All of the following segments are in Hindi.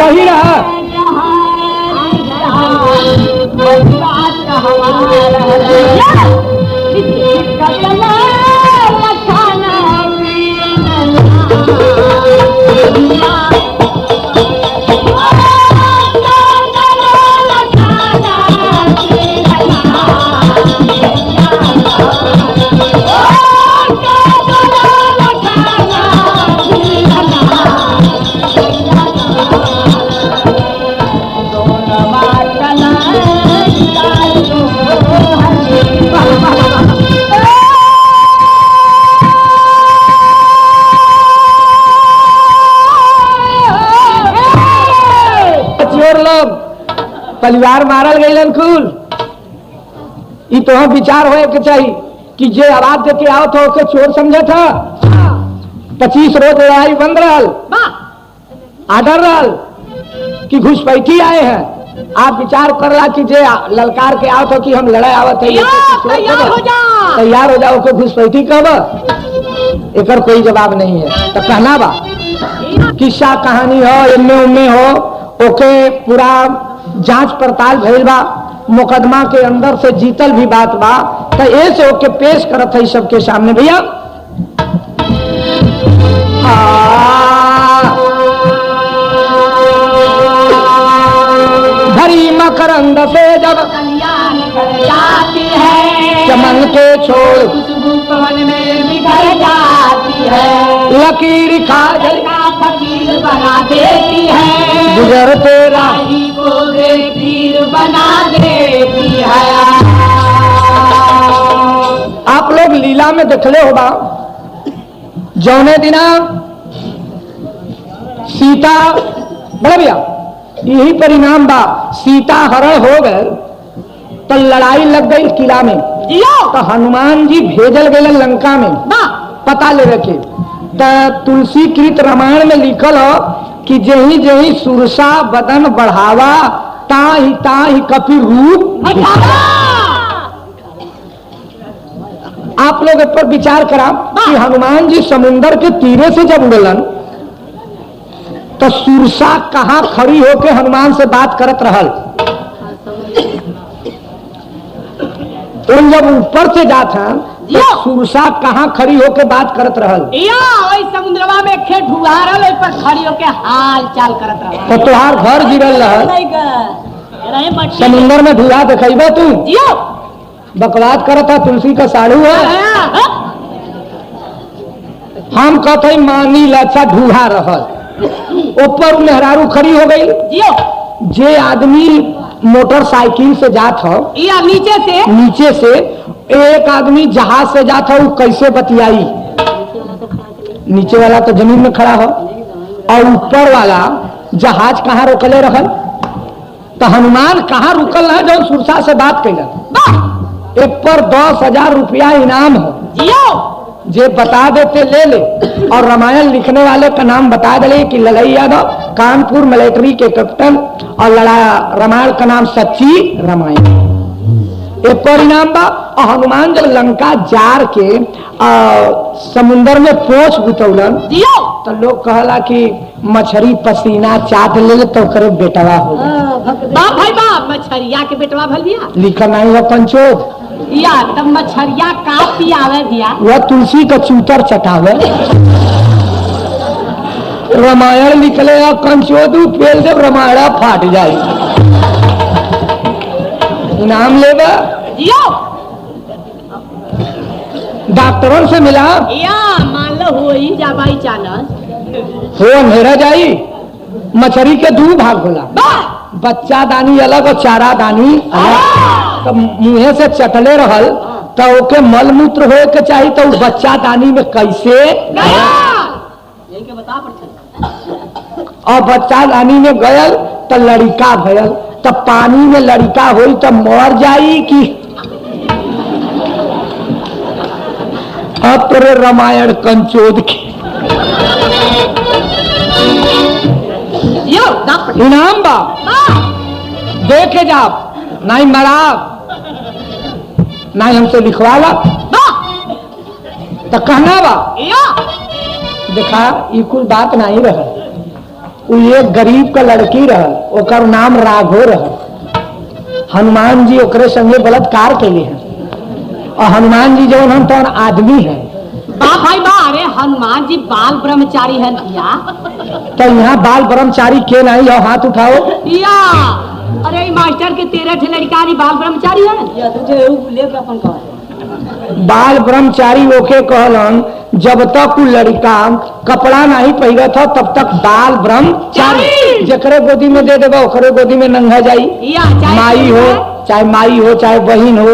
सही रहा। परिवार मारल गईलन कुल। ई तो विचार होए के चाहिए कि जे आवाज देके आओ तो ओके चोर समझे था। 25 रोज लड़ाई बंद रहल, आडर रहल कि घुसपैठी आए हैं। आप विचार करला कि जे ललकार के आओ तो कि हम लड़ाई आवत है, तैयार हो जाओ के घुसपैठी कब। एकर कोई जवाब नहीं है। तो कहना बा किस्सा कहानी हो, एमे उम्मे हो, ओके पूरा जांच पड़ताल भइल बा, मुकदमा के अंदर से जीतल भी बात बा। तो ऐसे ओके पेश करत है सबके सामने। भैया भरी मकरंद से जब कलियां निकल जाती है, चमन के छोड़ खुशबू पवन में बिखर जाती है, लकीर काजल का फकीर बना देती है, गुजरते राही को तीर बना देती है। आप लोग लीला में देखले होगा, जौने दिना सीता बड़ा भैया यही परिणाम बा, सीता हरण हो गए तो लड़ाई लग गई किला में। तो हनुमान जी भेजल गए लंका में पता ले रखे। तो तुलसी कृत रामायण में लिखल हो कि जही जही सुरसा बदन बढ़ावा, ताही कपि रूप। आप लोग इस पर विचार करा कि हनुमान जी समुंदर के तीरे से जब उड़लन तो सुरसा कहां खड़ी होके हनुमान से बात करत रहल। तो जब ऊपर से जात है तो सुरसा कहां खड़ी होके बात करत रहल। समुद्रवा में खेत ढुआरल पर खड़ी होके हाल चाल करत रहल। तो तुहार घर गिरल रहल, समुद्र में ढुआ देखा तू बकवास करत है। तुलसी का साड़ू है, हम कहते मानी लच्छा ढूहा रहल, ऊपर मेहरारू खड़ी हो गई। जे आदमी मोटरसाइकिल से जात हो या नीचे से एक आदमी जहाज से जात हो, कैसे बतियाई। नीचे वाला तो जमीन में खड़ा हो और ऊपर वाला जहाज कहाँ रोकले रहल। तो हनुमान कहाँ रुकल है जो सुरसा से बात कैलन। एक पर 10,000 रुपया इनाम हो, जे बता देते ले ले। और रामायण लिखने वाले का नाम बता दे कि ललई यादव कानपुर मिलिट्री के कैप्टन, और रामायण का नाम सच्ची रामायण। एक परिणाम बा। और हनुमान जब लंका जार के समुंदर में पोंछ गुतौलन तो लोग कहला कि मछरी पसीना चाट ले तो करे बेटवा हो बाप भाई बाप मछरिया के बेटवा भल दिया लिखा नहीं है पंचोद या तब मछरिया का पियावे दिया वह तुलसी का चूतर चटावे। रामायण निकले कंचोदू पेल जब रामायण फाट जाए। इनाम लेगा डॉक्टरों से मिला या मान लो हो ही जाबाई चालस हो अंधेरा जाई। मछली के दो भाग होला, बच्चा दानी अलग और चारा दानी अलग। तो मुँहे से चटले रहल तो ओके मल मूत्र हो के चाहिए तो बच्चा दानी में कैसे और बच्चा दानी में गयल तो लड़का भयल। तो पानी में लड़का होई तो मर जाई कि अब तेरे रामायण कंचोद के इनाम बा देखे जा नहीं मरा नहीं हमसे लिखवाला तो कहना बा देखा ये कुल बात नहीं रहा। उ एक गरीब का लड़की रहल, ओकर नाम राघो रहल। हनुमान जी ओकरे संगे बलात्कार कैले हैं और हनुमान जी जो हम तो आदमी है। बा भाई बा, अरे हनुमान जी बाल ब्रह्मचारी है भैया। तो यहाँ बाल ब्रह्मचारी के नहीं हो, हाथ उठाओ। या अरे मास्टर के 13 लड़का बाल ब्रह्मचारी है। बाल ब्रह्मचारी ओके कहलन जब तक उ लड़का कपड़ा नहीं पहिरत हो तब तक बाल ब्रह्मचारी। जकरे गोदी में दे देगा ओकरे गोदी में नंगा जाई। माई हो चाहे बहन हो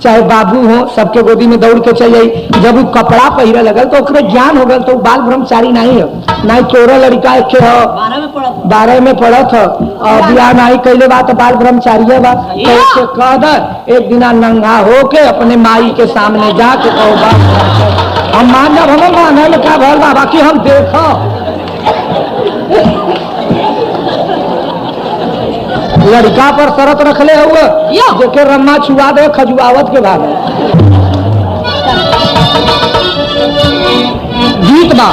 चाहे बाबू हो, सबके गोदी में दौड़ के चल जाई। जब वो कपड़ा पहिरे लगल तो ओकरे ज्ञान हो गल तो बाल ब्रह्मचारी नहीं हो। नहीं तोरा लड़का एक हो 12 में पढ़त हो और बियाह नहीं कैले बा तो बाल ब्रह्मचारी बा। तो कह दे एक दिना नंगा होके अपने माई के सामने जाके कहो बा हम मान जब हम माने में क्या भल बा, बाकी हम देखो लड़का पर शरत रखले हुए जेके रम्मा छुआ दे खजुआवत के बाद गीत बा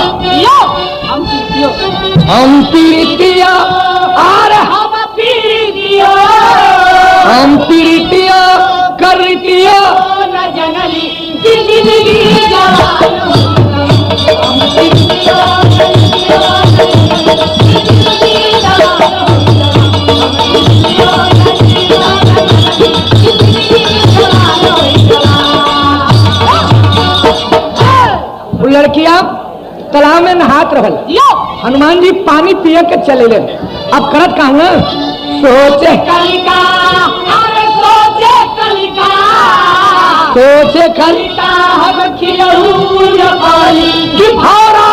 हम पीरितिया अरे हम पीरितिया करतिया न जनली लड़कियां तालाब में नहात रहल। हनुमान जी पानी पिए के चले ले। अब करत का हुआ सोचे कलिका, अरे सोचे कलिका, सोचे कलिका हम खिलहू न पानी की भारा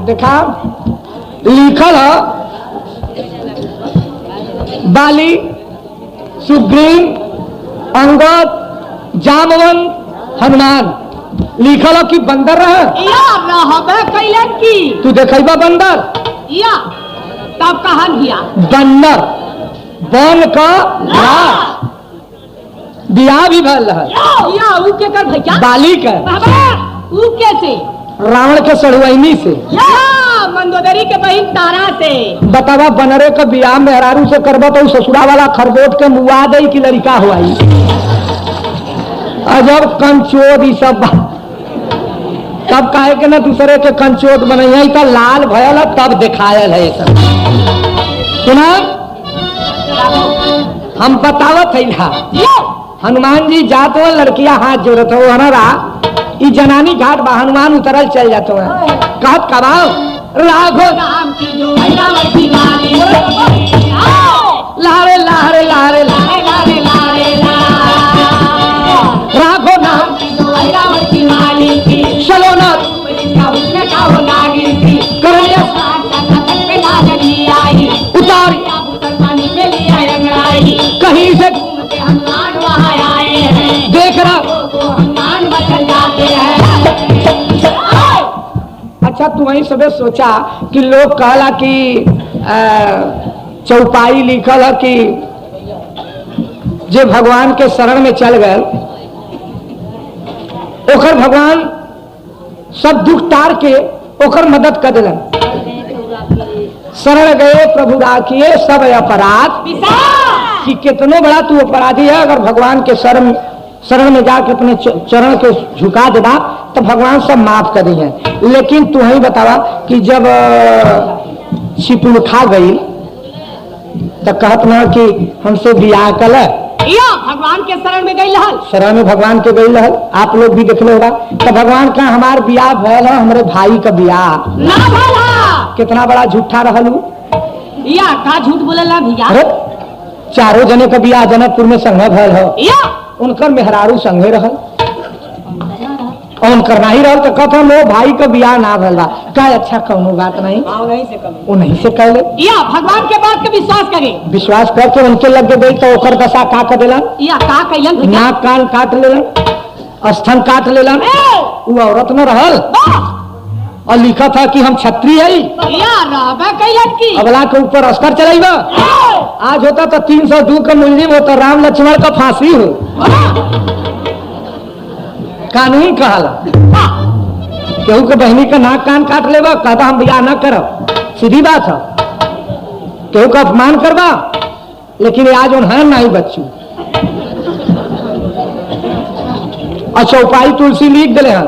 देखा लिखल है बाली सुग्रीव अंगद जामवंत हनुमान लिखल है कि बंदर रहे की तू देखा बंदर या तब कहा दिया बंदर बन का बियाह भी भल है बाली का कैसे रावण के सड़ुआइनी से मंदोदरी के बहन तारा से बतावा बनरे का बियाह मेहरारू से करबा तो ससुरा वाला खरगोट के मुआ दई की लड़का हुआई। अजब कंचोद ई सब तब काहे के ना दूसरे के कंचोद बनई तो लाल भयल तब दिखायल है सब। सुना हम बतावत है हनुमान जी जात हो लड़कियां हाथ जोड़त हो हनरा ई जनानी घाट बा हनुमान उतरल चल जाते हैं कहत कबाओ राघो नाम की जो लारे लारे लारे लारे लारे राघो नाम की जो चलो ना उतार कहीं से देख रहा अच्छा तू वहीं सबे सोचा कि लोग कहला कि चौपाई लिखल है कि जे भगवान के शरण में चल गए ओकर भगवान सब दुख तार के ओकर मदद कर दिलन। शरण गए प्रभु राखिए सब अपराध कि कितनो बड़ा तू अपराधी है अगर भगवान के शरण में जाके अपने चरण के झुका देगा तो भगवान सब माफ कर दिए। लेकिन तू ही बतावा कि जब छिपुल खा गई तो कहत ना कि हमसे बियाह कल भगवान के शरण में गई रहल शरण में भगवान के गई रहल आप लोग भी देख होगा तो भगवान का हमार बियाह भयल है हमारे भाई का बियाह ना भला कितना बड़ा झूठा रहल या का झूठ बोलेला भैया। अरे चारों जने का बियाह जनकपुर में संग भयल हो उनकर मेहरारू संगे रहल और उनकर नहीं रहल तो कहता लो भाई का बियाह ना भल बा का अच्छा कौनो बात नहीं वो नहीं से कह ले या भगवान के बात के विश्वास करे विश्वास करके उनके लग गई तो ओकर दशा का कर देलन या का कइलन नाक कान काट लेलन स्थन काट लेलन वो औरत न रहल और लिखा था कि हम छत्री है अगला के ऊपर अस्तर चलाइबा। आज होता तो 302 का मुलजिम होता, राम लक्ष्मण का फांसी हो। कानून कहला केहू के बहनी का नाक कान काट लेबा, कहता हम बियाह न करब, सीधी बात है। केहू का अपमान करबा, लेकिन आज उन्हें नहीं बच्चू। और चौपाई तुलसी लिख दिले हैं,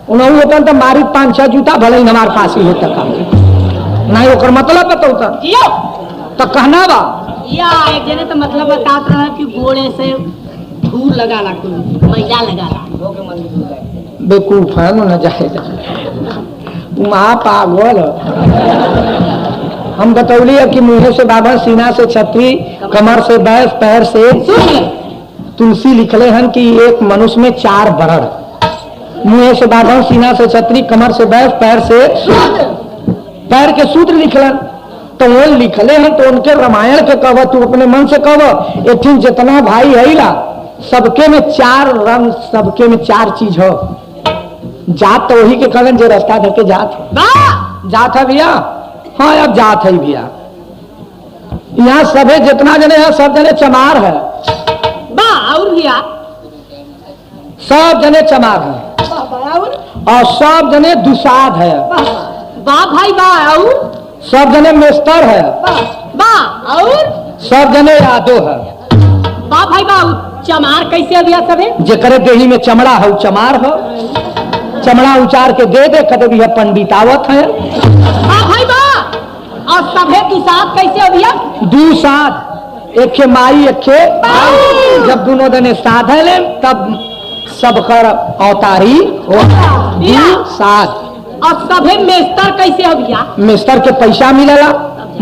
उन्होंने होता तो मारी 5-6 जूता भले ही हमारे फांसी होता काम नहीं ओकर मतलब बताता तो कहना बा या एक जने तो मतलब बतात रहा कि घोड़े से धूल लगाला कोई मैला लगाला बेवकूफ है न जाएगा महा पागल। हम बतौली है कि मुंह से बाबा, सीना से छतरी, कमर से बैस, पैर से तुलसी। लिखले हैं कि एक मनुष्य में 4 बरड़, मुंह से बाबा, सीना से छतरी, कमर से बैस, पैर से पैर के सूत्र लिखलन। तो वो लिखले हैं तो उनके रामायण के कह, तू अपने मन से कह, एक जितना भाई है ला सबके में 4 रंग, सबके में 4 चीज हो। जात तो वही के कहलन जो रास्ता धर के जात है भैया। हाँ अब जात है भैया, यहाँ सभे जितना जने है सब जने चमार है और भैया सब जने चमार है और सब जने दुसाध है। बा भाई बा और सब जने मेस्तर है बा और सब जने यादो है। बा भाई बा चमार कैसे भैया सबे? जेकरे देही में चमड़ा है चमार हो। चमड़ा उचार के दे कदे भी है पंडितावत है। बा भाई बा और सभे दुसाध कैसे भैया? दुसाध एक के माई एक के जब दोनों जने साध है ले तब सबकर अवतारी हो साध। और सभे मेस्तर कैसे हो भैया? मेस्तर के पैसा मिलेला,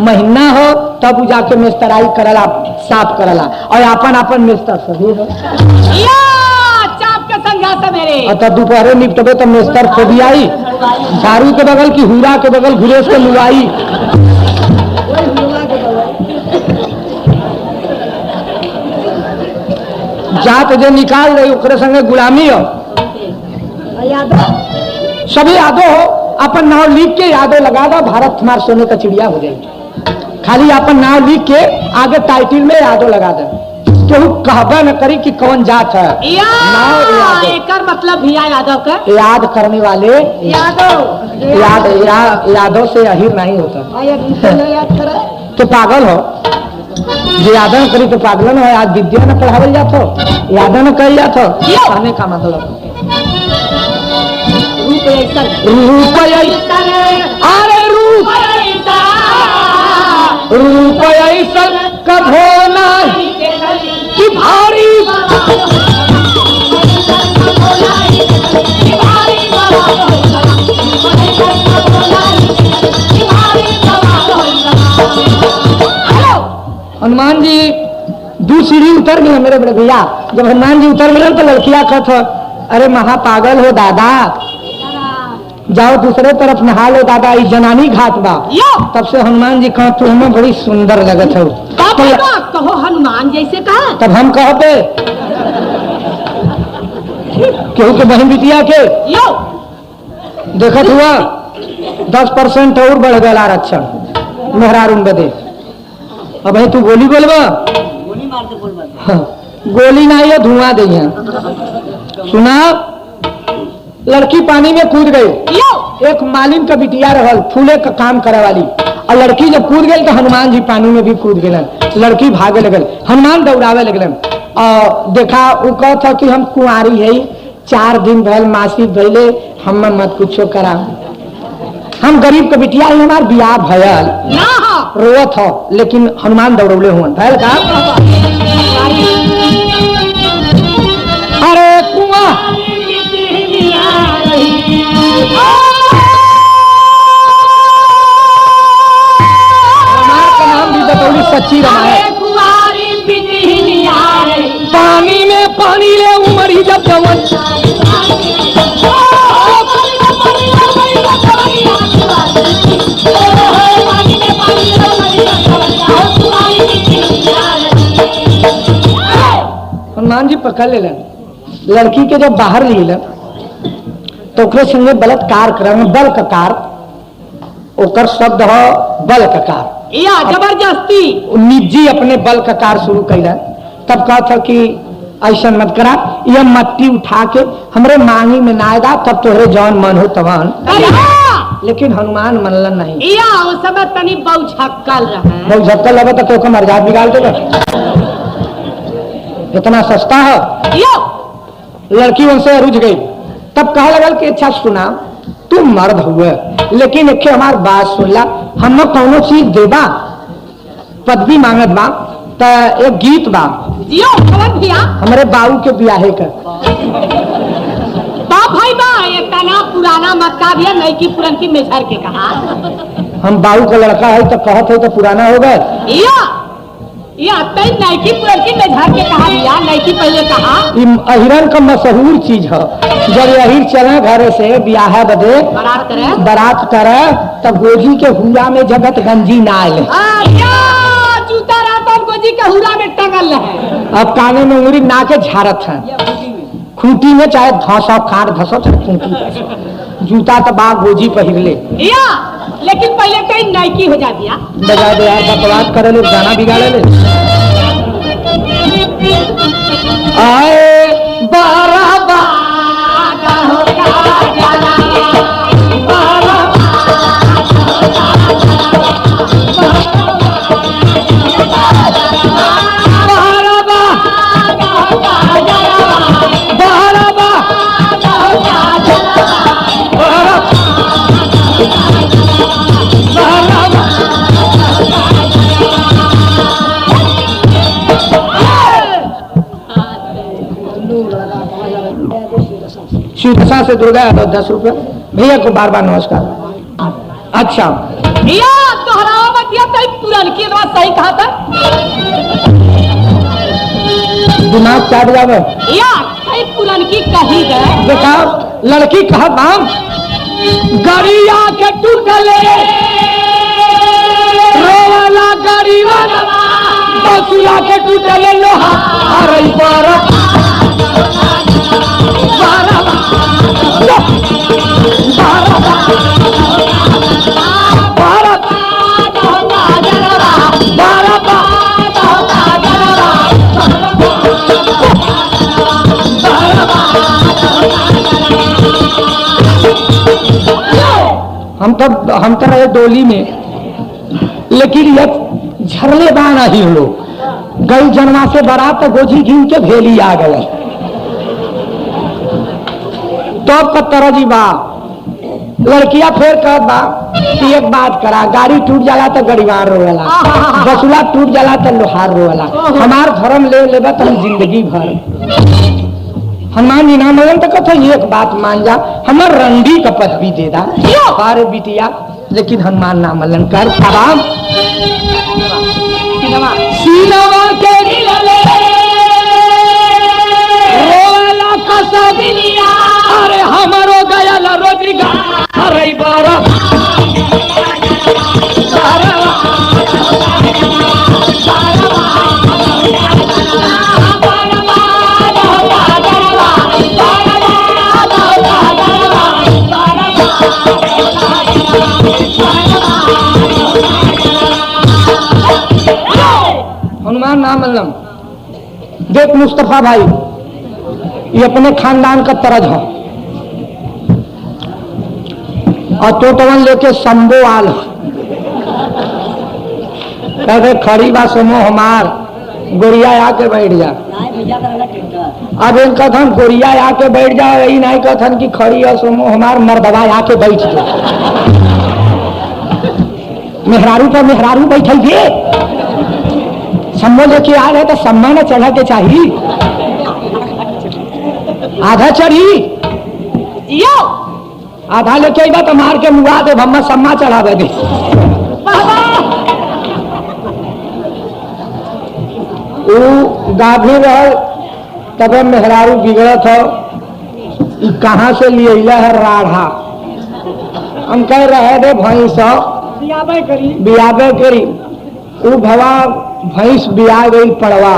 महीना हो तब जाके मेस्तराई करला, साफ करला और अपन मेस्तर सभी हो। चाप के संगा सवेरे तब दोपहरे निपटबे तो मेस्तर खोदी आई, झाड़ू के बगल की हुरा के बगल घुरेस के लुआई। जात जो निकाल रही ओकरे संगे गुलामी हो। सभी यादो हो, अपन नाव लिख के यादो लगा दो, भारत तुम्हार सोने का चिड़िया हो जाएगी। खाली अपन नाव लिख के आगे टाइटिल में यादो लगा दे, केहू कहबा न करी कि कौन जात है। एकर मतलब भैया यादव का याद करने वाले यादों से अहिर नहीं होता। तो पागल हो जो यादव न करी तो पागल हो। आज विद्या न पढ़ावल जात हो, यादव न कही जात हो। कहने का मतलब रूप अरे रूप ऐसा कभो नहीं कि भारी हनुमान जी 2 सीढ़ी उतर गए मेरे बड़े भैया। जब हनुमान जी उतर गए तो लड़कियां कहत अरे महापागल हो दादा, जाओ दूसरे तरफ नहा लो दादा, इस जनानी घाट बा। तब से हनुमान जी कहा तू हमें बड़ी सुंदर लगत हो। कहो हनुमान जैसे कहा। तब हम कहो पे केहू के बहन बिटिया के देखत हुआ 10% और बढ़ गया आरक्षण मेहरारून बदे। अब भाई तू गोली बोलबा, गोली मार के बोलबा। हाँ, गोली नहीं है धुआं दे। सुना लड़की पानी में कूद गई, एक मालिन का बिटिया रहल फूले का काम करे वाली, और लड़की जब कूद गई तो हनुमान जी पानी में भी कूद गए। लड़की भागे लगल, हनुमान दौड़ावे लगलन और देखा वो कहता कि हम कुंवारी है, 4 दिन भैल मासी भैले, हम मत कुछो करा, हम गरीब का बिटिया है, हमार बियाह भयल रोवत हो। लेकिन हनुमान दौड़ौले हुआ भैल का अरे कुआं का नाम भी बतौली सच्ची रामायण। पानी में पानी ले उमरी जब जवन हनुमान जी पकड़ ले लड़की के जब बाहर ले तो ओकरे संगे बलात्कार करेंगे, बलत्कार ओकर शब्द हो बलत्कार या जबरदस्ती। निजी अपने बलत्कार शुरू कैला। तब कहता कि ऐसा मत करा, यह मट्टी उठा के हमरे मांगी में ना दा, तब तोहरे जौन मन हो तवन। लेकिन हनुमान मनलन नहीं। या उस समय तनी बहुछक्कल रहे, बहुछक्कल लगे तो क्यों मर्याद बिगाड़ देगा। इतना सस्ता है। लड़की उनसे रुझ गई। तब कहा लगल कि अच्छा सुना, तुम मर्द हुए लेकिन एक हमार बात सुनला, हम कौनो चीज देबा, पदवी मांगत बा, तो एक गीत बा हमारे बाबू के ब्याहे का। बाप भाई बा एक तना पुराना मक्का भी है, नई की पुरन की मेझर के कहा। हम बाबू का लड़का है तो कहत है तो पुराना हो गए। ये नई की पुरन की मेझर के कहा भैया, नई की पहले कहा। अहिरन का मशहूर चीज है। जब अहिर चले घरे से ब्याह बदे बारात करे तब गोजी के हुआ में जगत गंजी ना आए, जूता रात गोजी के हुआ में टंगल है। अब काने में उंगली ना के झारत है, खूंटी में चाहे धसो खाट धसो चाहे खूंटी, जूता तो बा गोजी पहिर ले। लेकिन पहले कहीं नाइकी हो जा दिया। बजा दे यार, बकवास करे ले, गाना बिगाड़े ले। आए बाराबा शिवदशा से दुर्गा 10 रुपये भैया को बार बार नमस्कार। अच्छा भैया दोहराओ मत, या तो पुरान की बात सही कहा था, दिमाग चाट जावे। या सही पुरान की कही गए। देखा लड़की कहा बाम गरिया के टूटले रोवाला गरिया बसुला के टूटले लोहा अरे बारा हम तो रहे डोली में, लेकिन ये झरले बाना ही लोग गई जनवा से बारात गोजी घिन के भेली आ गए। तो कत्तर जी बा लड़कियां फिर कह बा कि एक बात करा, गाड़ी टूट जाला तो गड़ीवार रोला, बसुला टूट जाला तो लोहार रोला, हमार धर्म ले लेबा तो जिंदगी भर। हनुमान जी ना मगन तो कहते एक बात मान जा, हमार रंडी का पदवी दे दा अरे बिटिया। लेकिन हनुमान ना मलन कर आराम सीनवा के अरे हमारो गया रोजगा अरे बारा हनुमान नाम अल्लम। देख मुस्तफा भाई, ये अपने खानदान का तरज है और टोटवन लेके शंभो आल कहते खड़ी बा समो हमार गोरिया आके बैठ जा। अब इनका थन गोरिया आके बैठ जा, यही नहीं कहथन कि खड़ी है समो हमार मर्दवा आके बैठ जा। मेहरारू पर मेहरारू बैठल गे सम्मो लेके आ रहे तो सम्मा न चढ़ा के चाहिए, आधा चढ़ी आधा लेके आई तो मार के मुआ दे भम्मा सम्मा चढ़ावे दे। वो गाभी रह तब मेहरारू बिगड़त हो, कहाँ से लिए है राढ़ा। हम कह रहे थे भैंस बियाबे करी, वो भवा भैंस बिया गई पड़वा,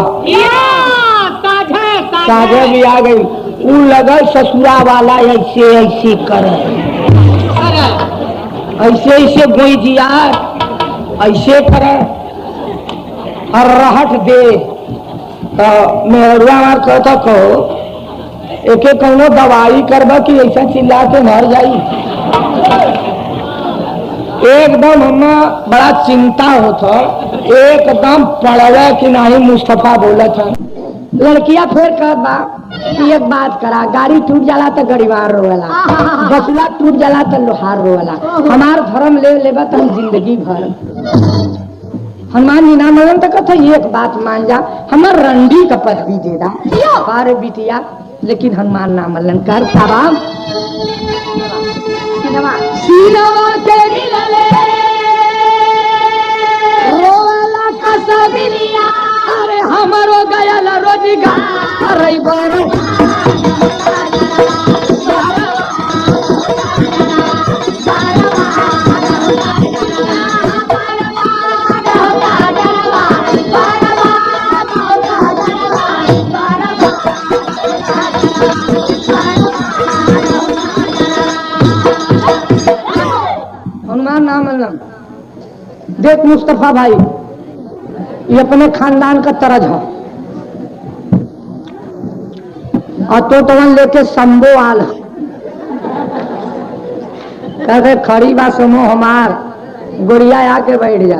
साझे बिया गई, उ लगल ससुरा वाला ऐसे ऐसे करे, ऐसे ऐसे गोई जिया ऐसे करे और रहट दे। तो मेहरुआ मार कहता कहो एके कौनो दवाई करबा कि ऐसा चिल्ला के मर जाई। एकदम हमें बड़ा चिंता होता, एकदम पड़वे कि नहीं मुस्तफा बोलत है। लड़किया फिर कहत बा कि एक बात करा, गाड़ी टूट जाला तो गड़ीवार रोवेला, बसुआ टूट जाला तो लोहार रोवेला, हमार धर्म ले लेबा तो हम जिंदगी भर। हनुमान जी ना मानन तो कहता एक बात मान जा, हमार रंडी का पदवी दे दा बारे बिटिया। लेकिन हनुमान ना मानन। कर साहब सीनवा तेरी लले रोला का सबनिया, अरे हमरो गया रोजगार अरे बारो हनुमान नाम अल्लाह। देख मुस्तफा भाई, ये अपने खानदान का तरज है और तो तवन लेके संबो आल कहते खड़ी बा समो हमार गोरिया आके बैठ जा।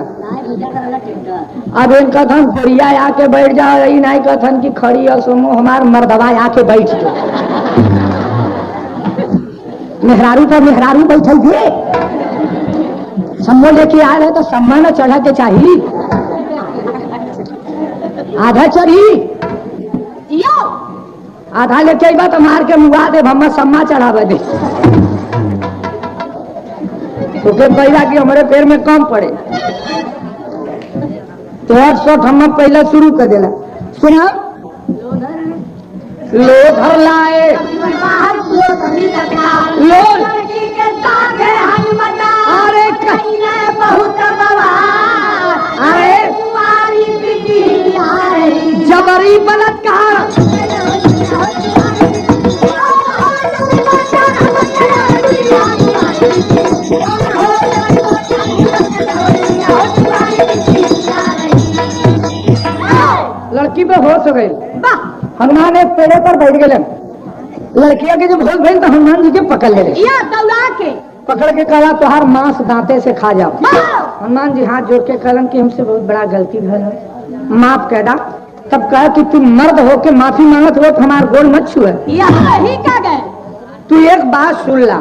अब इन कथन गोरिया आके बैठ जा, यही नहीं कथन कि खड़ी और समो हमार मर्दवा आके बैठ जा। मेहरारू पर मेहरारू बैठल थे, सम्मो लेके आए रहे तो सम्मा न चढ़ा के चाहिए, आधा चढ़ी आधा लेके आई बात मार के मुआ दे, हम सम्मा चढ़ावा दे तो फिर पहला कि हमारे पैर में कम पड़े तो शॉट हम पहले शुरू कर देला। सुना लोधर लाए लोध अरे बहुत अरे जबरी बलात्कार लड़की पे होश हो गई। हनुमान एक पेड़े पर बैठ गए, लड़किया के जब होश भइल तो हनुमान जी के पकड़ ले पकड़ के कहा तुहार मांस दांते से खा जाओ। हनुमान जी हाथ जोड़ के कहलन कि हमसे बहुत बड़ा गलती भइल है, माफ कर दा। तब कहा कि तुम मर्द हो के माफी मांगत हो तो हमार गोड़ मत छुए। तू एक बात सुन ला,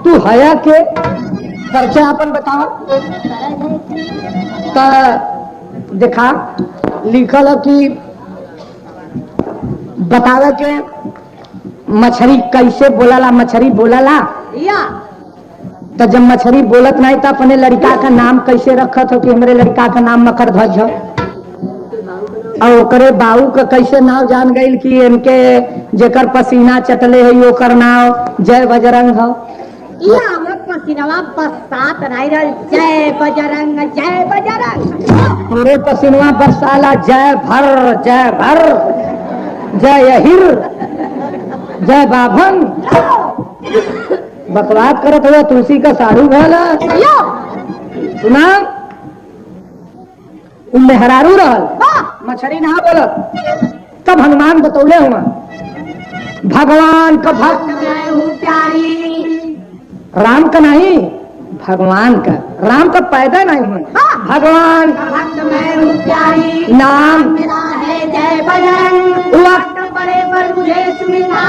तू हया के परिचय अपन बताओ। तो देखा लिखल है कि बतावे के मछली कैसे बोलाला, मछली बोलाला तो जब मछली बोलत नहीं तो अपने लड़का का नाम कैसे रखत हो कि हमरे लड़का का नाम मकरध्वज हो, और ओकरे बाबू का कैसे नाम जान गई कि इनके जेकर पसीना चटले है ओकर नाम जय बजरंग हो। जय बजरंग जय बजरंग, पूरे पसीनवा बरसाला जय भर जय अहिर जय बाभन। बकवास करत हुआ तुलसी का साड़ू भला सुना मेहरारू रहल मछली ना बोलत। तब हनुमान बतौले हुआ भगवान का भक्त मैं हूँ प्यारी, राम का नहीं भगवान का, राम का पैदा नहीं हुआ, भगवान का भक्त मैं हूँ प्यारी, नाम मेरा है जय बजरंग, वक्त पड़े पर मुझे सुनना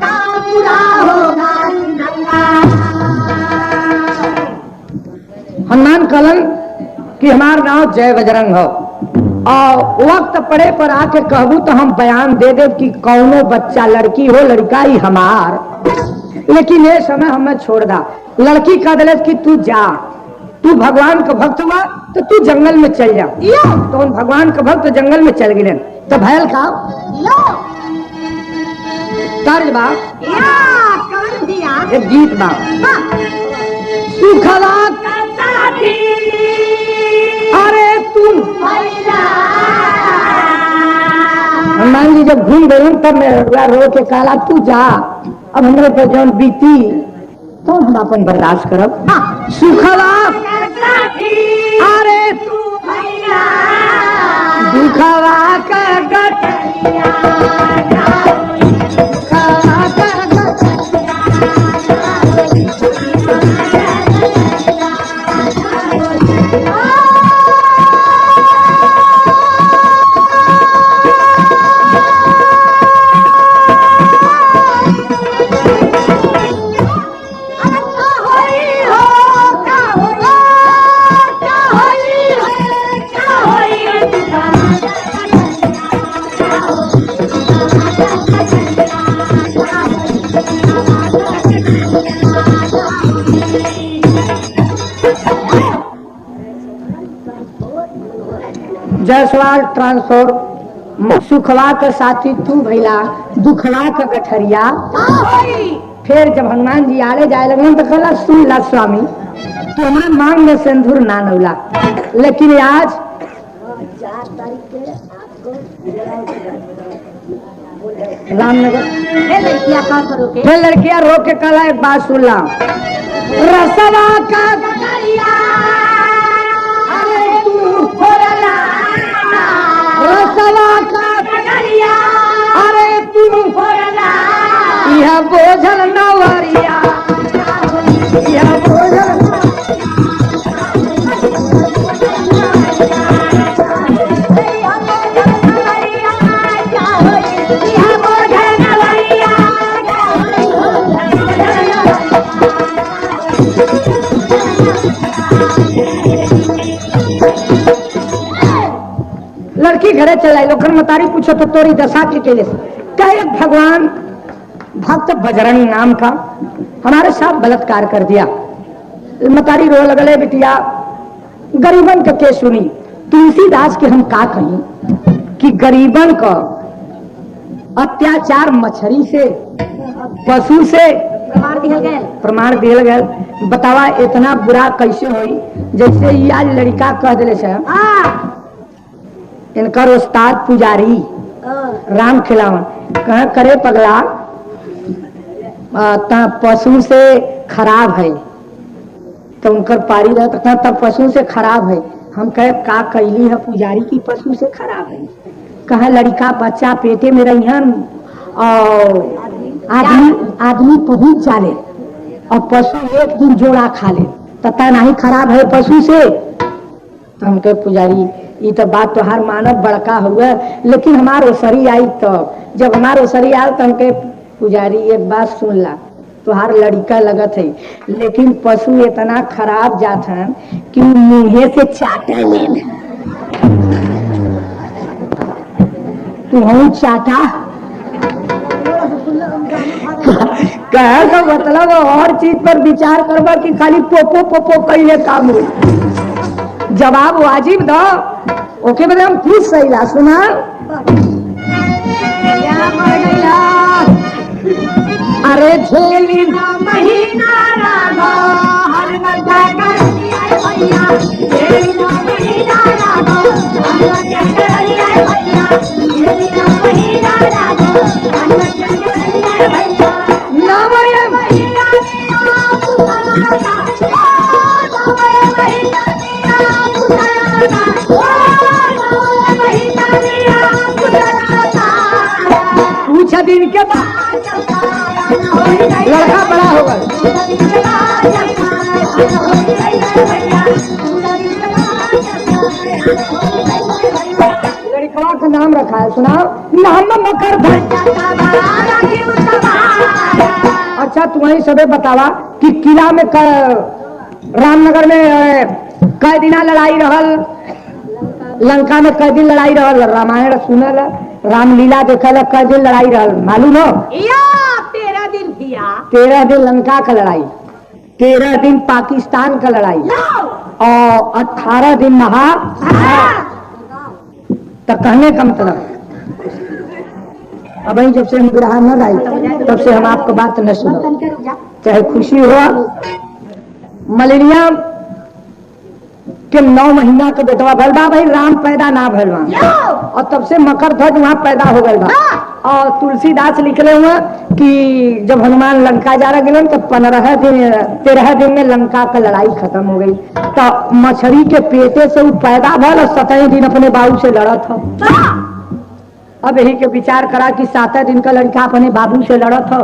काम पूरा होगा। हनुमान कहलन कि हमार नाम जय बजरंग हो और वक्त पड़े पर आके कहबू तो हम बयान दे दे कि कौनो बच्चा लड़की हो लड़का ही हमार, लेकिन ये समय हमें छोड़ दा। लड़की कह दिले कि तू जा, तू भगवान का भक्त हुआ तो तू जंगल में चल जा। तो भगवान का भक्त जंगल में चल गए तो भैल का तर्ज बा एक गीत बा सुखला अरे तुम हनुमान जी जब घूम गए तब मैं रो के काला तू जा, अब हमरे पर जौन बीती तो हम अपन बर्दाश्त करब। सुखवा अरे तू भैया दुखवा का गठरिया जयसवाल ट्रांसफर सुखवा का साथी तू भैला दुखवा का गठरिया। फिर जब हनुमान जी आड़े जाए लगे तो कहला सुन ला स्वामी तुम्हारा मांग में सिंदूर ना नौला, लेकिन आज रामनगर फिर लड़कियां रो के कहला एक बात सुन ला रसवा का गठरिया रसवा का गठरिया अरे तू यह बोझल नवरिया यह बोझल लड़की घरे चलाई लोखर मतारी पूछो तो तोरी दशा के केले कहे भगवान भक्त बजरंग नाम का हमारे साथ बलात्कार कर दिया। मतारी रो लगले बिटिया गरीबन के सुनी तुलसीदास के हम का कहीं कि गरीबन का अत्याचार मछली से पशु से प्रमाण दिया गया। बतावा इतना बुरा कैसे हुई जैसे ये आज लड़का कह दिले से इनकर उस्ताद पुजारी राम खिलावन कह करे पगला पशु से खराब है तो उनकर पारी रहता तब पशु से खराब है। हम कहे का कैली है पुजारी की पशु से खराब है। कहा लड़का बच्चा पेटे में रहियन और आदमी पहुंच जाले और पशु एक दिन जोड़ा खा ले तथा नहीं खराब है पशु से। तो हम कहे पुजारी ये तो बात तो हर मानव बड़का हुआ लेकिन हमार ओसरी आई तो जब हमार ओसरी आल तो हम कहे पुजारी एक बात सुन ला तुहार लड़का लगत है लेकिन पशु इतना खराब जात है कि मुंहे से चाटा ले तू हूँ चाटा कह का मतलब और चीज पर विचार करबा कि खाली पोपो पोपो कहीं काम हुई। जवाब वाजिब दो ओके बदे हम खुश सहीला सुना अरे झेली महीना राधा हर मजा कर भैया झेली महीना राधा हर मजा कर भैया झेली महीना राधा हर मजा कर भैया नाम है महीना पूछा दिन के बाद लड़का बड़ा होगा लड़का का नाम रखा है सुना मोहम्मद मकर अच्छा तुम्हारी सबे बतावा कि किला में रामनगर में कई दिना लड़ाई रहल लंका में कई दिन लड़ाई रहल रामायण सुनल रामलीला देखल कई दिन लड़ाई रहल मालूम हो 13 दिन किया 13 दिन लंका का लड़ाई 13 दिन पाकिस्तान का लड़ाई और 18 दिन महा तो कहने का मतलब अब जब से हम ग्रह न आई तब से हम आपको बात न सुनो चाहे खुशी हो मलेरिया के 9 महीना के बेटवा भलवा भाई राम पैदा ना भलवा और तब से मकर ध्वज वहां पैदा हो गया और तुलसीदास लिखले हुए कि जब हनुमान लंका जा रहे तो 13 दिन में लंका का लड़ाई खत्म हो गई। तो मछली के पेटे से वो पैदा भल और 7वें दिन अपने बाबू से लड़त हो। अब यही के विचार करा कि 7वें दिन का लड़का अपने बाबू से लड़त हो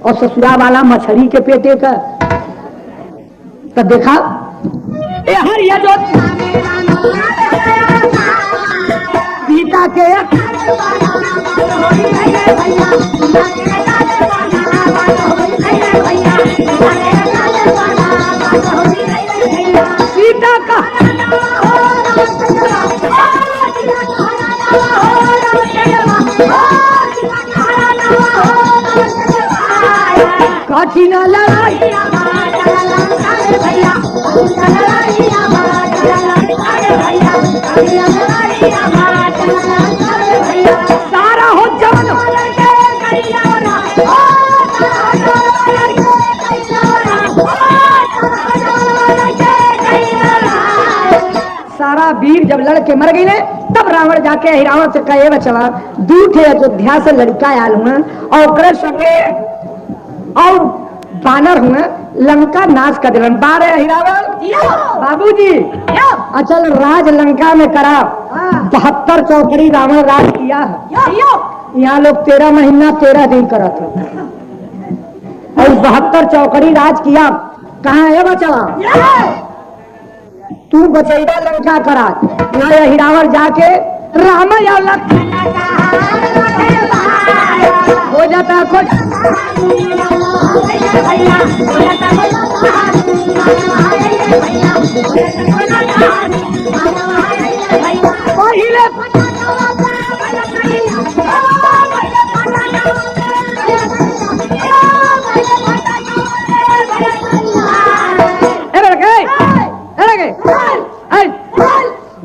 और ससुरा वाला मछली के पेटे का। तो देखा हर ये जो सीता के सीता का कठिन लड़ाई सारा हो जवन सारा वीर जब लड़के मर गई ने तब रावण जाके हिरावण से कहे बचवा दूठे अयोध्या से लड़का आयल हुआ और ओकरे संगे और बानर हुए लंका नाश कर दिलन। 12 हिरावण बाबूजी अचल राज लंका में करा 72 चौकड़ी रावण राज किया है। यहाँ लोग 13 महीना 13 दिन करा था और 72 चौकड़ी राज किया। कहाँ है बचवा तू बचैदा लंका करा हिरावण जाके राम या हो जाता है कुछ पहले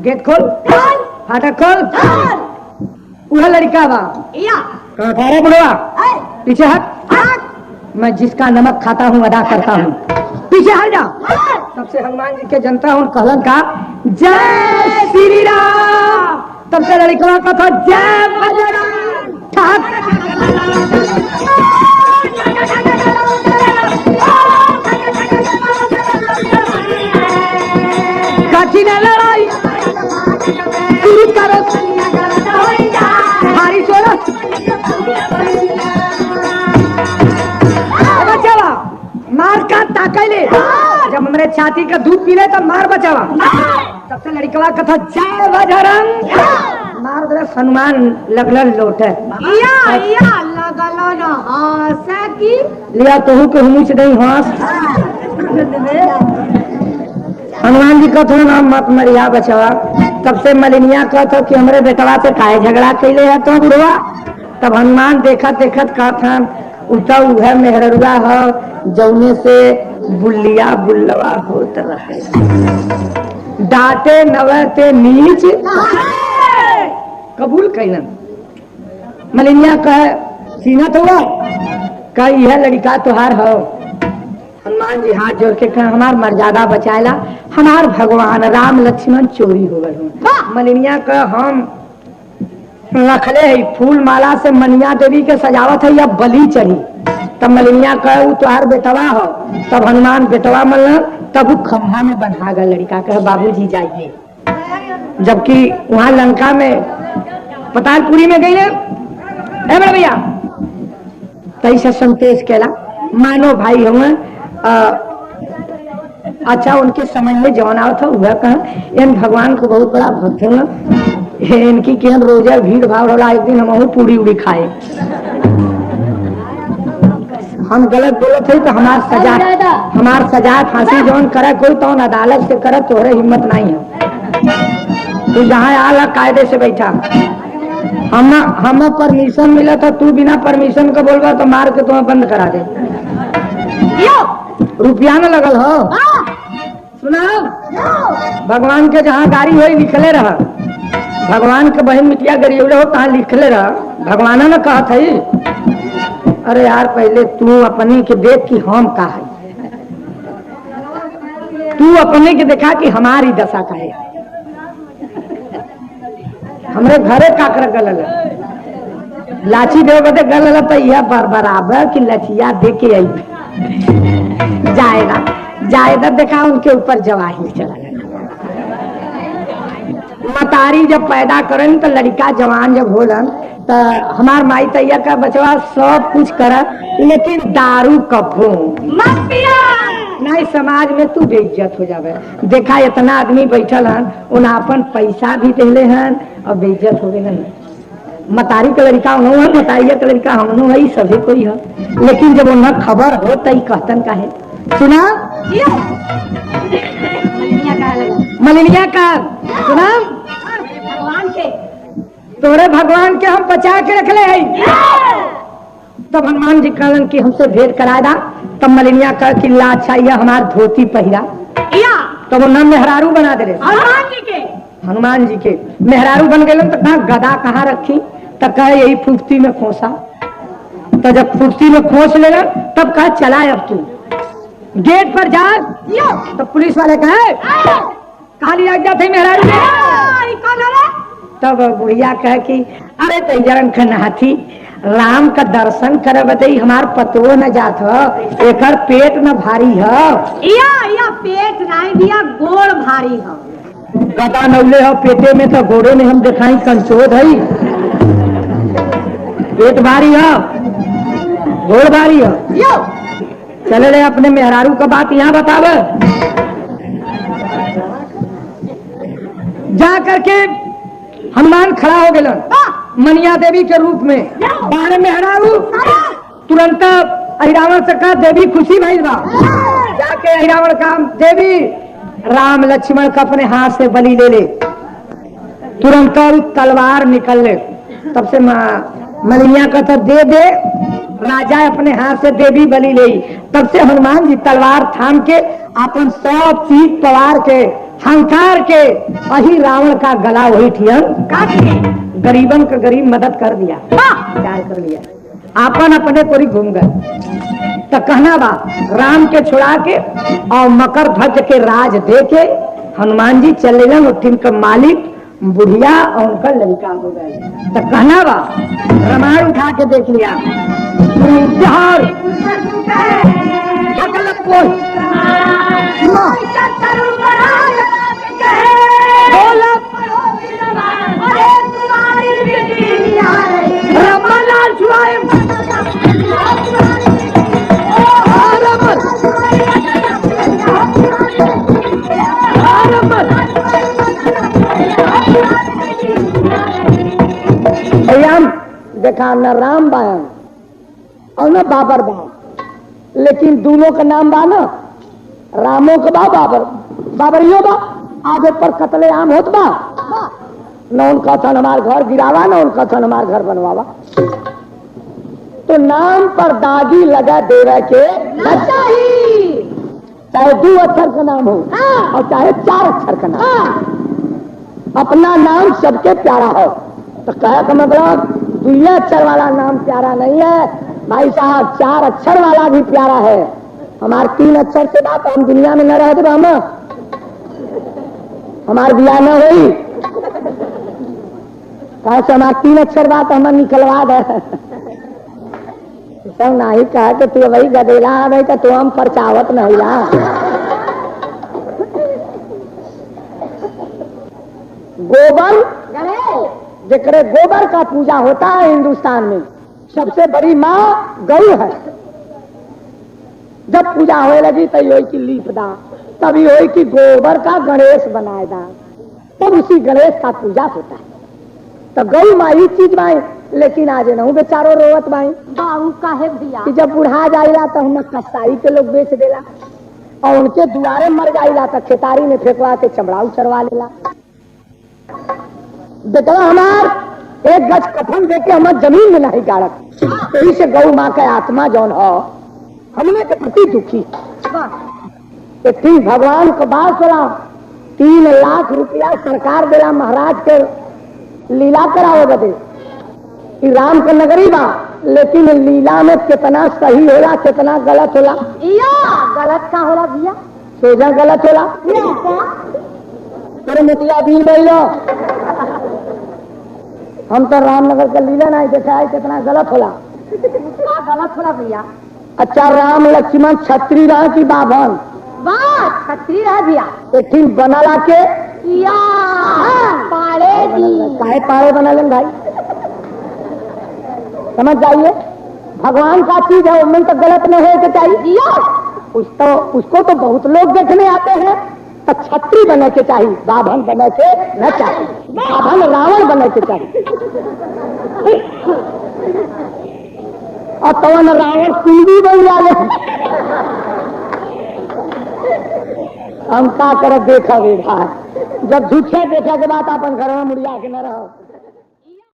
गेट खोल फाटक खोल वह लड़का बा बुढ़वा पीछे हट। मैं जिसका नमक खाता हूँ अदा करता हूँ पीछे हट जा। सबसे हनुमान जी के जनता हूँ कहलन का जय श्री राम। तब से लड़का का था जय बजरंग। कठिन लड़ाई शुरू करो हमारी सोलह बचावा मार का ताकले जब हमारे छाती का दूध पीले तो मार बचावा। सबसे लड़का कथा जय बजरंग मार दे हनुमान लगल लोटे लिया तोहू के हुमुच नहीं हंस। हनुमान जी कहते नाम मत मरिया बचवा। तब से मलिनिया कहते कि हमरे बेटवा से काहे झगड़ा कैले है तो बुढ़वा। तब हनुमान देखत देखत कहता उठा उहे मेहरुआ हो जौने से बुल्लिया बुल्लवा होत रहे डांटे नवते नीच कबूल कैलन। मलिनिया कहे सीनत हुआ का यह लड़का तुहार हो। हनुमान जी हाथ जोड़ के कहे हमार मर्यादा बचाएला हमार भगवान राम लक्ष्मण चोरी हो गए। मलिनिया कहे हम रखले है फूल माला से मनिया देवी के सजावट है या बलि चढ़ी। तब मलिनिया कहे वो तुहार बेटवा हो। तब हनुमान बेटवा मल तब वो खंभा में बंधा गया। लड़का कहे बाबूजी जाइए। जबकि वहां लंका में पतालपुरी में गई है बड़े भैया तई से संतेश केला मानो भाई हुए। अच्छा उनके समझ में जौन आवत था वह कहा इन भगवान को बहुत बड़ा भक्त है इनकी केन रोजा भीड़ भाड़ होला। एक दिन हम पूरी उड़ी खाए हम गलत बोले थे तो हमार सजा फांसी जौन करे कोई तो अदालत से करे तोहरे हिम्मत नहीं है। तू जहाँ आला कायदे से बैठा हम परमिशन मिला था तू बिना परमिशन का बोलबा तो मार के तुम्हें बंद करा दे। रुपया न लगल हो सुना भगवान के जहाँ गाड़ी हो निकले रहा भगवान के बहन मिटिया गरीबले हो कहाँ लिखले रहा भगवान ने कहा था अरे यार पहले तू अपने के देख कि हम का है तू अपने के देखा कि हमारी दशा का है। हमरे घरे काकर गलल लाची देव बदे गल तो यह बराबर कि लचिया दे के आई जाएगा जायदा देखा उनके ऊपर जवाही चला गया। मतारी जब पैदा करन तो लड़का जवान जब होलन तो हमार माई तैया का बचवा सब कुछ कर, लेकिन दारू कभू नहीं समाज में तू बेइज्जत हो जावे। देखा इतना आदमी बैठल हन उन अपन पैसा भी देले हन और बेइज्जत हो गए। मतारी का लड़का हूँ मतारिया का लड़का हम है सभी कोई है, लेकिन जब उन्हें खबर हो तो कहतन का है सुना मलिनिया का सुना भगवान के तोरे भगवान के हम बचा के रख ले तब हनुमान जी कहलन कि हमसे भेंट करा दा। तब मलिनिया कह कि ला अच्छा यह हमार धोती पहिरा तब वो नाम मेहरारू बना दे हनुमान जी के मेहरारू बन गए। तो कहा गदा कहाँ रखी तो कहे यही फुफ्ती में खोसा। तो जब फुफ्ती में खोस ले तब कहा चला अब तू गेट पर जा। तो पुलिस वाले कहे कहा लिया गया थे मेहरारू तब बुढ़िया कहे कि अरे तैयारन खनाथी राम का दर्शन करे बदई हमार पतो न जात हो एकर पेट न भारी है या पेट नहीं दिया गोड़ भारी है गदा नौले हो पेटे में तो गोड़े में हम दिखाई कंचोद है पेट भारी है गोड़ भारी है। चले ले अपने मेहरारू का बात यहाँ बतावे जा करके हनुमान खड़ा हो गए मनिया देवी के रूप में बारे मेहरारू तुरंत अहिरावण से कहा देवी खुशी भइल बा। जाके अहिरावण का देवी राम लक्ष्मण का अपने हाथ से बलि ले ले। तुरंत तलवार निकल ले। तब से मलिया का तो दे दे राजा अपने हाथ से देवी बलि ले। तब से हनुमान जी तलवार थाम के अपन सब चीज पवार के हंकार के वही रावण का गला वही ठियन काट के गरीबन का गरीब मदद कर दिया प्यार कर लिया आपन अपने पूरी घूम गए। तो कहना बा राम के छुड़ा के और मकर ध्वज के राज दे के हनुमान जी चले गए। उठिन का मालिक बुढ़िया और उनका लड़का हो गए। तो कहना बा रामायण उठा के देख लिया देखा न राम बायन और न बाबर बा, लेकिन दोनों का नाम बा ना रामो का बा बाबर बाबरियो बा आगे पर कतले आम होत बा न उनका था हमार घर गिरावा न उनका था हमार घर बनवावा। तो नाम पर दागी लगा देवे के चाहे 2 अक्षर का नाम हो और चाहे 4 अक्षर का नाम अपना नाम सबके प्यारा हो। तो कहे का मतलब 2 अक्षर वाला नाम प्यारा नहीं है भाई साहब 4 अक्षर वाला भी प्यारा है। हमारे 3 अक्षर से बात हम दुनिया में न रह दे हम हमार बिया न हुई कहा से हमारे 3 अक्षर बात हम निकलवा दे सब नहीं कहा कि तू वही गदेला है तो तू हम परचावत नहीं ला गोबर जेकरे गोबर का पूजा होता है हिंदुस्तान में सबसे बड़ी माँ गौ है। जब पूजा होए लगी तो यो की लीप दा तभी हो कि गोबर का गणेश बनाए दा तब उसी गणेश का पूजा होता है। तो गौ माई चीज माई लेकिन आज न बेचारो रोवत माई बाबू काहे दिया कि जब बुढ़ा जाइला तो हम कसाई के लोग बेच देला और उनके दुआरे मर जाइला तो खेतारी में फेंकवा के चमड़ा उचरवा लेला। बेटा हमार 1 गज कफन देके हमार जमीन में नहीं गाड़त यही से गौ माँ का आत्मा जौन हो हमने के प्रति दुखी ठीक भगवान को बात सुना 3 लाख रुपया सरकार देला महाराज के लीला करावे बदे कि राम का नगरी बा, लेकिन लीला में कितना सही होला कितना गलत होला। गलत का होला भैया सोजा गलत होला अरे मुखिया भी बोलो हम तो रामनगर का लीला नहीं देखा है, कितना गलत होला। गलत होला भैया। अच्छा, राम लक्ष्मण छत्री रहा की बाभन? वाह, छतरी रह भैया। एक ठीक बनाला के या पाड़े दी। काहे पाड़े बनल भाई? समझ जाइए, भगवान का चीज है, उनमें तो गलत नहीं है कि चाहिए। उसको तो बहुत लोग देखने आते हैं, तो छत्री बने के चाहिए, बाभन बने के न चाहिए। बाभन रावण बने के चाहिए। और तो रावण कुंडी बन जाए। हम का कर देखा बेटा, जब झूठे देखा के बाद अपन घर में मुड़िया के न रहो।